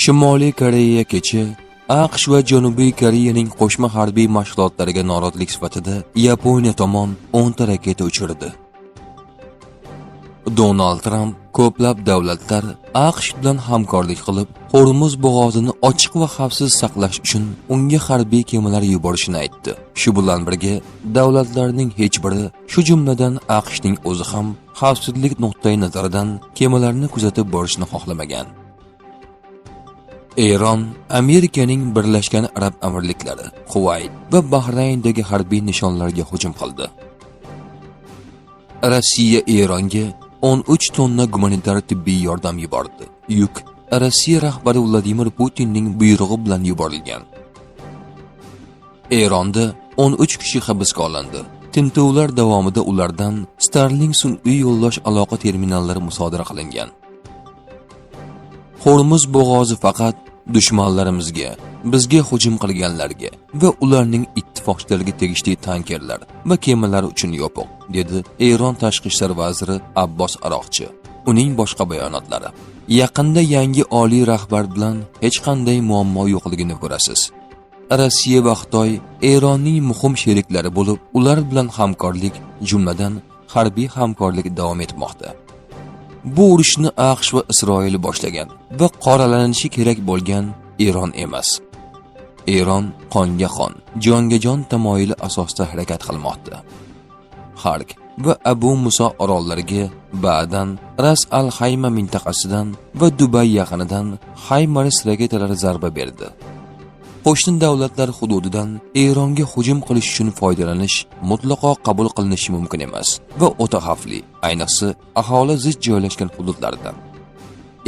Shimoliy Koreya kecha AQSh va Janubiy Koreyaning qo'shma harbiy mashg'ulotlariga norozilik sifatida Yaponiya tomon 10 ta raketa uchirdi. Donald Trump ko'plab davlatlar AQSh bilan hamkorlik qilib, Hormuz bo'g'ozini ochiq va xavfsiz saqlash uchun unga harbiy kemalar yuborishini aytdi. Shu bilan birga, davlatlarning hech biri, shu jumladan AQShning o'zi ham xavfsizlik nuqtai nazaridan kemalarni kuzatib borishni xohlamagan. Eron Amerikaning Birlashgan Arab Amirliklari, Kuvayt va Bahrayndagi harbiy nishonlarga hujum qildi. Rossiya Eronga 13 tonna gumanitar tibbiy yordam yubordi. Yuk Rossiya rahbari Vladimir Putinning buyrug'i bilan yuborilgan. Eronda 13 kishi hibsga olindi. Tintuvlar davomida ulardan Starlink sun'iy yo'ldosh aloqa terminallari musodara qilingan. Hormuz bo'g'ozi faqat dushmanlarimizga, bizga hujum qilganlarga va ularning ittifoqchilariga tegishli tankerlar va kemalar uchun yopiq, dedi Eron tashqi ishlar vaziri Abbos Aroqchi. Uning boshqa bayonotlari: yaqinda yangi oliy rahbar bilan hech qanday muammo yo'qligini ko'rasiz. Rossiya va Xitoy Eronning muhim sheriklari bo'lib, ular bilan hamkorlik, jumladan harbiy hamkorlik davom etmoqda. Bu urushni AQSh va Isroil boshlagan va qoralanishi kerak bo'lgan Eron emas. Eron qonga qon, jonga jon tamoyili asosida harakat qilmoqda. Hark va Abu Muso orollariga ba'dan Ras al-Hayma mintaqasidan va Dubay yaqinidan HIMARS raketalari zarba berdi. Qo'shni davlatlar hududidan Eronga hujum qilish uchun foydalanish mutlaqo qabul qilinishi mumkin emas va o'ta xavfli, ayniqsa aholi zich joylashgan hududlardan.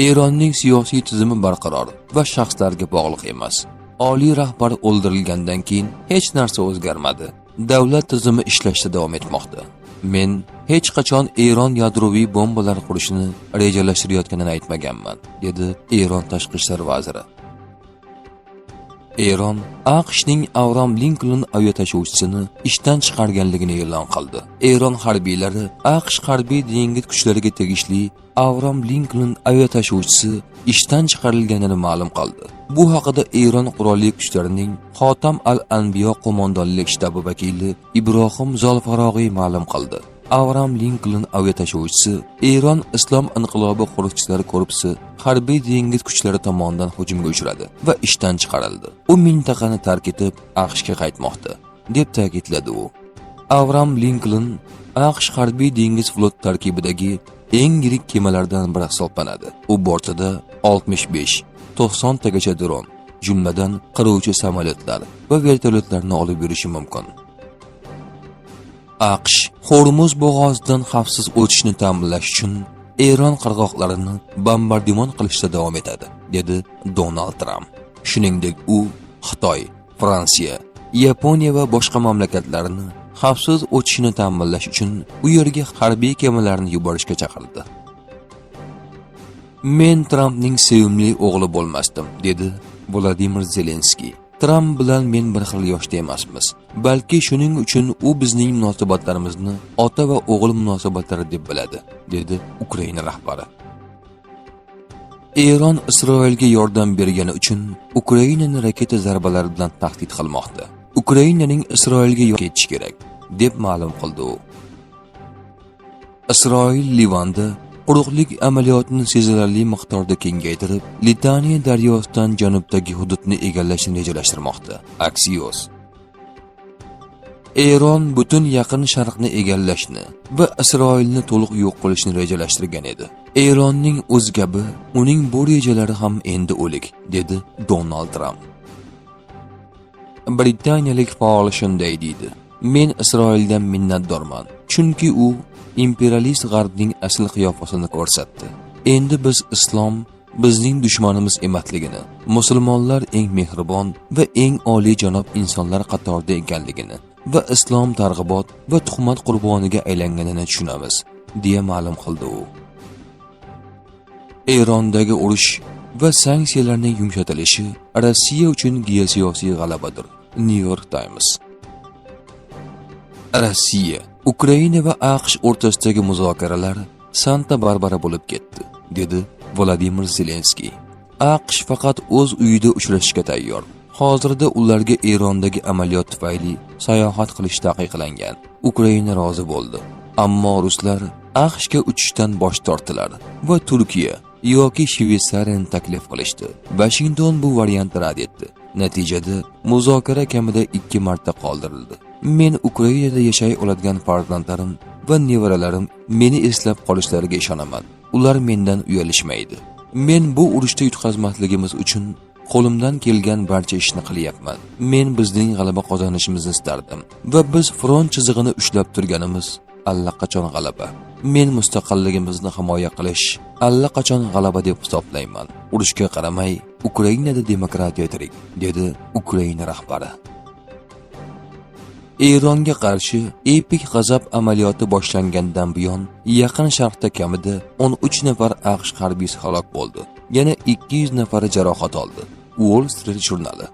Eronning siyosiy tizimi barqaror va shaxslarga bog'liq emas. Oliy rahbar o'ldirilgandan keyin hech narsa o'zgarmadi. Davlat tizimi ishlashda davom etmoqda. Men hech qachon Eron yadroviy bombalar qurishni rejalashtirayotganini aytmaganman, dedi Eron tashqi ishlar vaziri. Eron AQShning Avram Lincoln aviatashuvchisini ishdan chiqarganligini e'lon qildi. Eron harbiylari AQSh harbiy dengiz kuchlariga tegishli Avram Lincoln aviatashuvchisi ishdan chiqarilganini ma'lum qildi. Bu haqida Eron qurolli kuchlarining Xotam al-Anbiyo qo'mondonlik shtabi vakili Ibrohim Zolfarog'iy ma'lum qildi. Avram Lincoln aviatashuvchisi Eron Islom inqilobi qo'riqchilari korpusi harbiy dengiz kuchlari tomonidan hujumga uchradi va ishdan chiqarildi. U mintaqani tark etib AQShga qaytmoqda, deb ta'kidladi u. Avram Lincoln AQSh harbiy dengiz flot tarkibidagi eng yirik kemalardan biri hisoblanadi. U bortida 65-90 tagacha dron, jumladan qiruvchi samolyotlar va vertolyotlarni olib yurishi mumkin. AQSh Hormuz bo'g'ozidan xavfsiz o'tishni ta'minlash uchun Eron qirg'oqlarini bombardimon qilishda davom etadi, dedi Donald Trump. Shuningdek, u Xitoy, Fransiya, Yaponiya va boshqa mamlakatlarni xavfsiz o'tishni ta'minlash uchun u yerga harbiy kemalarni yuborishga chaqirdi. Men Trampning sevimli o'g'li bo'lmasdim, dedi Vladimir Zelenskiy. Trump bilan men bir xil yoshda emasmiz. Balki shuning uchun u bizning munosabatlarimizni ota va o'g'il munosabatlari deb biladi, dedi Ukraina rahbari. Eron Isroilga yordam bergani uchun Ukrainani raketa zarbalari bilan tahdid qilmoqda. Ukrainaning Isroilga ketishi kerak, deb ma'lum qildi u. Isroil Livanda quruqlik amaliyotini sezilarli miqdorda kengaytirib, Litaniya daryosidan janubdagi hududni egallashni rejalashtirmoqda. Axios. Eron butun yaqin sharqni egallashni va Isroilni to'liq yo'q qilishni rejalashtirgan edi. Eronning o'z gabi, uning bu rejalari ham endi o'lik, dedi Donald Trump. Britaniyalik faol shunday deydi: Men Isroildan minnatdorman, chunki u imperialist g'arbning asl qiyofasini ko'rsatdi. Endi biz islom bizning dushmanimiz emasligini, musulmonlar eng mehribon va eng oliy janob insonlar qatorida ekanligini va islom targ'ibot va tuhmat qurboniga aylanganini tushunamiz, deya ma'lum qildi u. Erondagi urush va sanksiyalarning yumshatilishi Rossiya uchun geosiyosiy g'alabadir. New York Times. Rossiya, Ukraina va AQSh o'rtasidagi muzokaralar Santa-Barbara bo'lib ketdi, dedi Vladimir Zelenskiy. AQSh faqat o'z uyida uchrashishga tayyor. Hozirda ularga Erondagi amaliyot tufayli sayohat qilish taqiqlangan. Ukraina rozi bo'ldi. Ammo ruslar AQShga uchishdan bosh tortdilar va Turkiya yoki Shveysariyani taklif qilishdi. Washington bu variantni rad etdi. Natijada muzokara kamida 2 marta qoldirildi. Men Ukrainada yashay oladigan farzandlarim va nevaralarim meni eslab qolishlariga ishonaman. Ular mendan uyalishmaydi. Men bu urushda yutqazmasligimiz uchun qo'limdan kelgan barcha ishni qilyapman. Men bizning g'alaba qozonishimizni istardim va biz front chizig'ini ushlab turganimiz allaqachon g'alaba. Men mustaqilligimizni himoya qilish allaqachon g'alaba deb hisoblayman. Urushga qaramay, Ukrainada demokratiya tirik, dedi Ukraina rahbari. Eronga qarshi epik g'azab amaliyoti boshlangandan buyon Yaqin Sharqda kamida 13 nafar AQSh harbiysi halok bo'ldi. Yana 200 nafari jarohat oldi. Wall Street jurnali.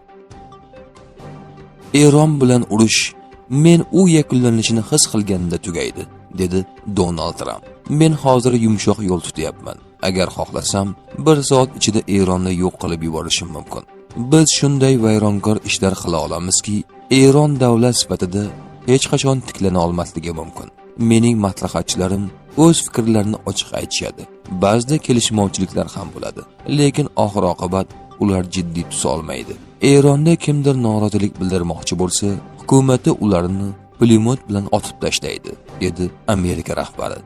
Eron bilan urush men u yakunlanishini his qilganimda tugaydi, dedi Donald Trump. Men hozir yumshoq yo'l tutyapman. Agar xohlasam, 1 soat ichida Eronni yo'q qilib yuborishim mumkin. Biz shunday vayronkor ishlar qila olamizki, Eron davlat sifatida hech qachon tiklana olmasligi mumkin. Mening maslahatchilarim o'z fikrlarini ochiq aytishadi. Ba'zida kelishmovchiliklar ham bo'ladi, lekin oxir-oqibat ular jiddiy tus olmaydi. Eronda kimdir norozilik bildirmoqchi bo'lsa, hukumatı ularni pulemyot bilan otib tashlaydi, dedi Amerika rahbari.